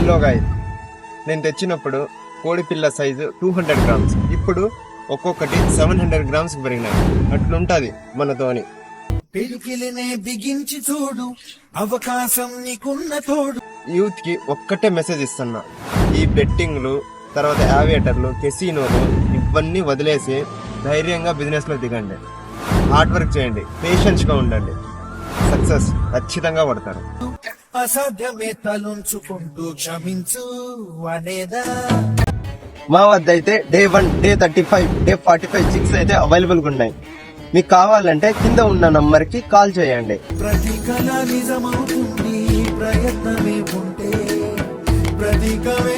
Hello guys, నేను తెచ్చినప్పుడు కోడి పిల్ల సైజు 200 గ్రామ్స్, ఇప్పుడు ఒక్కొక్కటి 700 గ్రామ్స్ పెరిగినాయి. అట్లుంటది మనతోని. పిడికిలినే బిగించి చూడు, అవకాశం నీకున్న తోడు. యూత్ కి ఒక్కటే మెసేజ్ ఇస్తున్నా, ఈ బెట్టింగ్లు, తర్వాత యావియేటర్లు, కెసినోలు ఇవన్నీ వదిలేసి ధైర్యంగా బిజినెస్ లో దిగండి. హార్డ్ వర్క్ చేయండి, పేషెన్స్ గా ఉండండి. సక్సెస్ ఖచ్చితంగా పడతారు. అసాధ్యమే తలుంచుకుంటూ క్షమించు అనేదా. మా వద్ద అయితే డే 1, డే 35, డే 45 6 అయితే అవైలబుల్ గా ఉన్నాయి. మీకు కావాలంటే కింద ఉన్న నంబర్ కి కాల్ చేయండి. ప్రతి కళ నిజమవుతుంది, ప్రయత్నమే ఉంటే ప్రతీకమే